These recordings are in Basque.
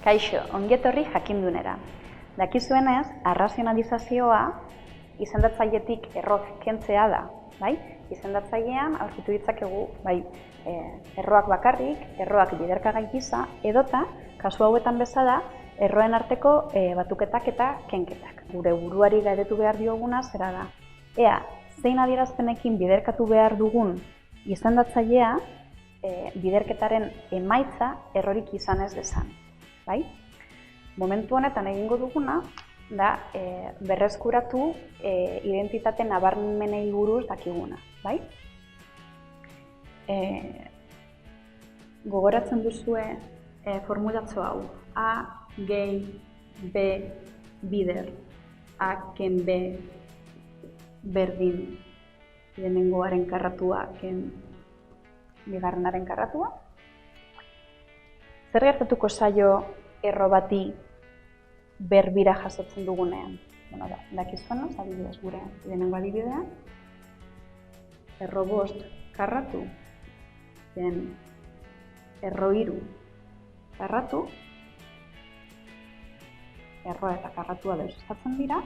Kaixo, ongietorri jakindunera. Dakizuenez, arrazionalizazioa izendatzailetik errok kentzea da, bai? Izendatzailean aurkitu ditzakegu, bai, erroak bakarrik, erroak biderkagai gisa, edota, kasu hauetan bezala, erroen arteko batuketak eta kenketak. Gure buruari galdetu behar dioguna zera da. Ea, zein adierazpenekin biderkatu behar dugun izendatzailea, biderketaren emaitza errorik izan ez dezan. Bai? Momentu honetan egingo duguna da berreskuratu identitate nabarmenei buruz dakiguna. Bai? Gogoratzen duzue formulatzo hau. A, gehi, B, bider, A, ken, B, berdin, lehenengoaren karratua, ken, bigarrenaren karratua. Zer gertatuko zaio erro bati berbira jasotzen dugunean? Bueno, dakizuenez, adibidez gure lehenengo adibidea. Erro 5 karratu, erro 3 karratu, erroa eta karratua deusestatzen dira,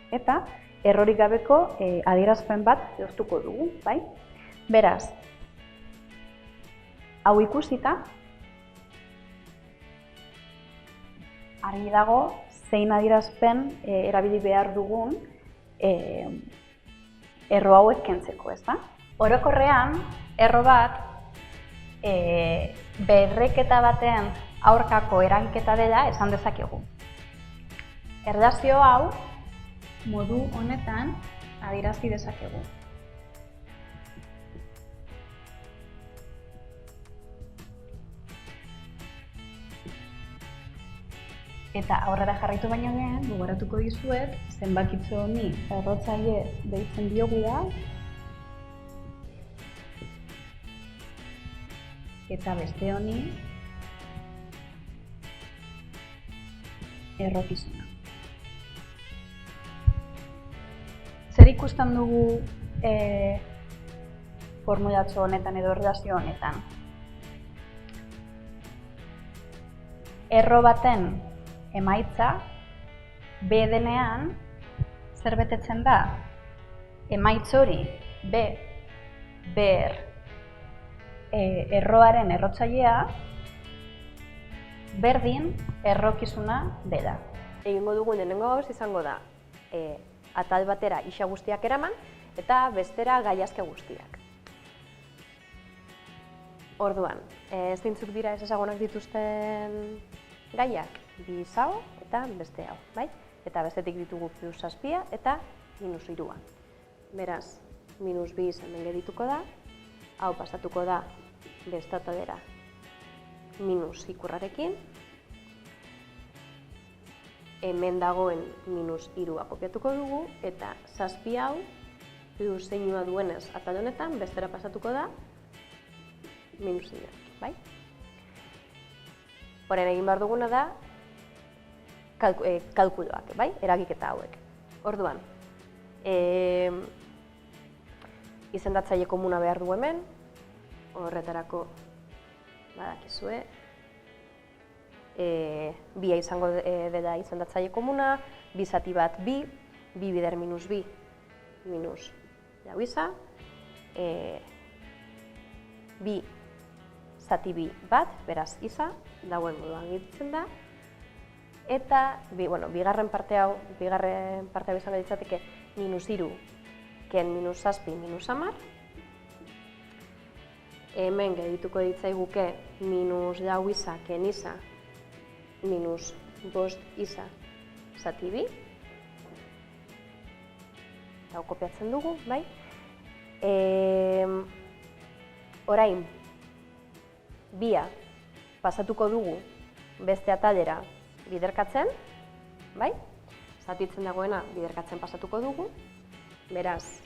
eta errorik gabeko adierazpen bat lortuko dugu, bai? Beraz, hau ikusita, argi dago zein adierazpen erabili behar dugun erro hauek kentzeko, ez da? Orokorrean, erro bat berreketa baten aurkako eragiketa dela esan dezakegu. Erlazio hau modu honetan adierazi dezakegu. Eta aurrera jarraitu baino lehen, gogoratuko dizuet, zenbakitze honi errotzaile deitzen diogu da, eta beste honi errokizuna. Zer ikusten dugu formulatzo honetan edo erlazio honetan? Erro baten emaitza, B denean, zer betetzen da? Emaitz hori, B, ber, erroaren errotzailea, berdin errokizuna dela. Egingo dugun lehenengo gauz izango da, atal batera isa guztiak eraman, eta bestera gaiazke guztiak. Orduan, zeintzuk dira ez ezagunak dituzten gaiak? Bi zao eta beste hau, bai? Eta bestetik ditugu +7 eta -3. Beraz, -2 hemen gerituko da, hau pasatuko da beste atalera minus ikurrarekin, hemen dagoen -3 kopiatuko dugu, eta 7 hau plus zeinua duenez atal honetan bestera pasatuko da -3, bai? Horen egin behar duguna da kalkuloak, bai? Eragiketa hauek. Orduan, izendatzaile komuna behar du hemen, horretarako badakizue, bia izango dela izendatzaile komuna, bi zati bat bi, bi bider minus bi, minus jau isa, bi zati bi bat, beraz isa, dagoen moduan egiten da, eta, bigarren parte hau izango ditzateke -3, ken -7, -10. Hemen gerituko ditzaiguke -jau isa, ken isa, -5 isa, zati bi. Hau kopiatzen dugu, bai? Orain, bia pasatuko dugu beste atalera biderkatzen, bai? Zatitzen dagoena biderkatzen pasatuko dugu, beraz,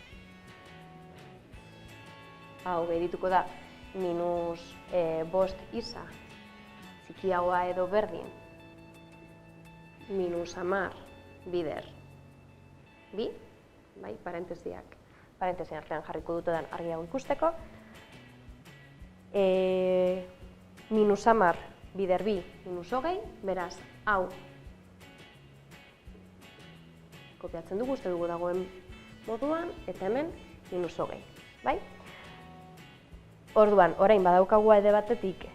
hau gerituko da -5 isa, txikiagoa edo berdin, -10 bider bi, bai? Parentesien artean jarriko dutedan argi hau ikusteko. -10 bider bi minus hogei, beraz, hau kopiatzen dugu, uste dugu dagoen moduan, eta hemen minus hogei, bai? Orduan, orain badaukagu alde batetik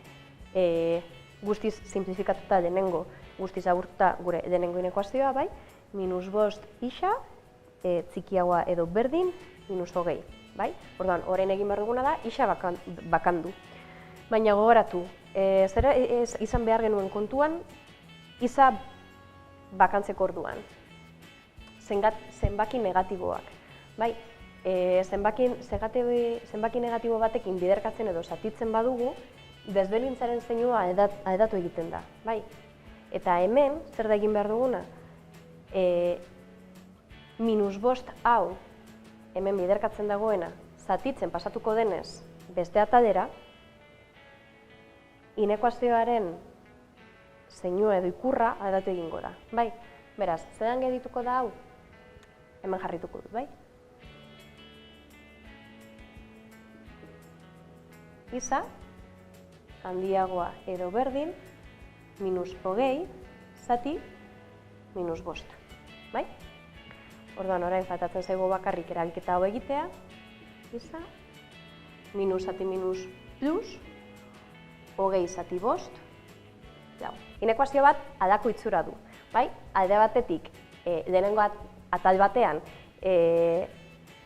guztiz simplifikatuta denengo, guztiz agurtuta gure denengo inekuazioa, bai? Minus bost ixa, txikiagoa edo berdin, minus hogei, bai? Orduan, orain egin behar duguna da, ixa bakandu. Baina gogoratu, zera izan behar genuen kontuan, iza bakantzeko orduan. Zenbaki negatiboak, bai? Zenbaki negatibo batekin biderkatzen edo zatitzen badugu, desberdintzaren zeinua aldatu egiten da, bai? Eta hemen, zer da egin behar duguna? Minus bost hau, hemen biderkatzen dagoena, zatitzen pasatuko denez beste ataldera, inekuazioaren zeinua edo ikurra aldatu egingo da, bai? Beraz, zelan gedituko da hau? Hemen jarrituko dut, bai? Iza, handiagoa edo berdin, minus hogei, zati, minus bost, bai? Orduan, orain faltatzen zaigu bakarrik eragiketa hau egitea, iza, minus zati minus plus, hogei zati bost, lau. Inekuazio bat aldako itxura du, bai? Alde batetik, lehenengo atal batean,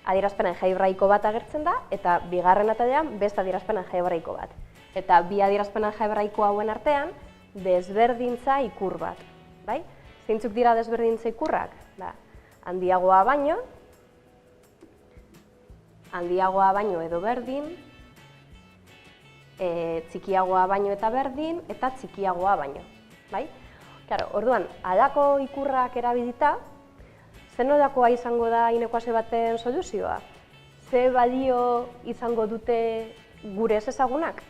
adierazpen algebraiko bat agertzen da, eta bigarren atalean beste adierazpen algebraiko bat. Eta bi adierazpen algebraiko hauen artean, desberdintza ikur bat, bai? Zeintzuk dira desberdintza ikurrak? Handiagoa baino edo berdin, txikiagoa baino eta berdin, eta txikiagoa baino, bai? Orduan, aldako ikurrak erabilita, zer nolakoa izango da inekuazio baten soluzioa? Ze balio izango dute gure ezezagunak?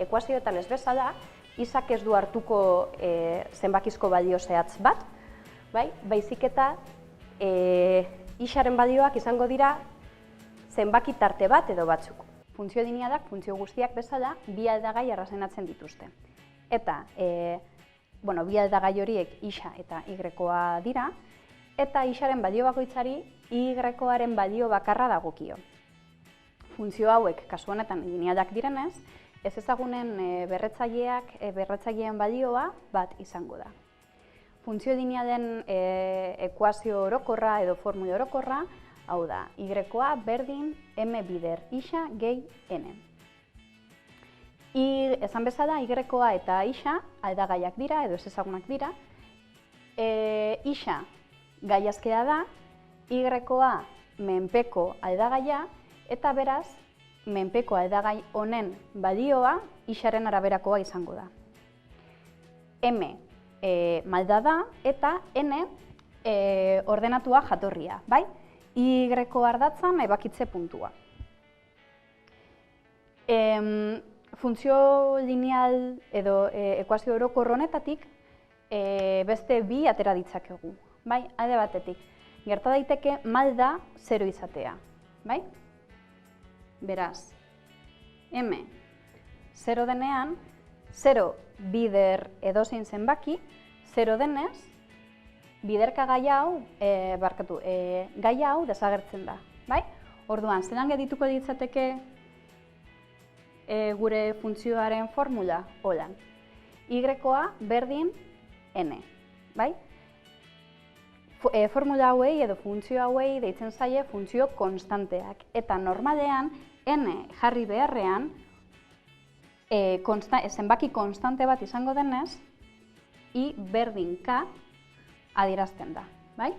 Ekuazioetan ez bezala, izak ez du hartuko zenbakizko balio zehatz bat, baizik eta isaren balioak izango dira zenbaki tarte bat edo batzuk. Funtzio linealak funtzio guztiak bezala bi aldagai arrazonatzen dituzte. Eta bi aldagai horiek isa eta y-koa dira, eta isaren balio bakoitzari y-koaren balio bakarra dagokio. Funtzio hauek, kasu honetan linealak direnez, ez ezagunen berretzaileen balioa bat izango da. Funtzio linealen ekuazio orokorra edo formula orokorra, hau da, y-koa berdin m bider isa gehi n. Esan bezala, y-koa eta isa aldagaiak dira edo ez ezagunak dira. Isa gaiazkea da, y-koa menpeko aldagaia, eta beraz, menpeko aldagai honen balioa isaren araberakoa izango da. M malda da eta n ordenatua jatorria, bai? Y ardatzan ebakitze puntua. Funtzio lineal edo ekuazio orokor honetatik beste bi atera ditzakegu, bai? Alde batetik, gerta daiteke malda 0 izatea, bai? Beraz, m 0 denean, 0 bider edozein zenbaki, 0 denez, biderka gai hau desagertzen da, bai? Orduan, zelan gedituko ditzateke gure funtzioaren formula? Holan, y-koa berdin n, bai? Formula hauei edo funtzio hauei deitzen zaie funtzio konstanteak, eta normalean n jarri beharrean zenbaki konstante bat izango denez, i berdin k adierazten da, bai?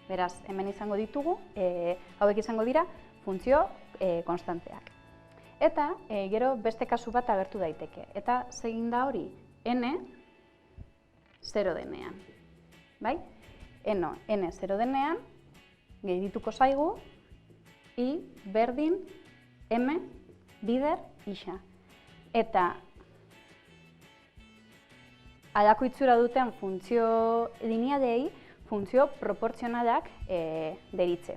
Beraz, hemen izango ditugu, hauek izango dira funtzio konstanteak. Eta gero beste kasu bat agertu daiteke, eta zegin da hori n 0 denean, bai? N 0 denean, gehituko zaigu, i berdin m bider isa. Eta halako itxura duten funtzio linealei funtzio proportzionalak deritze.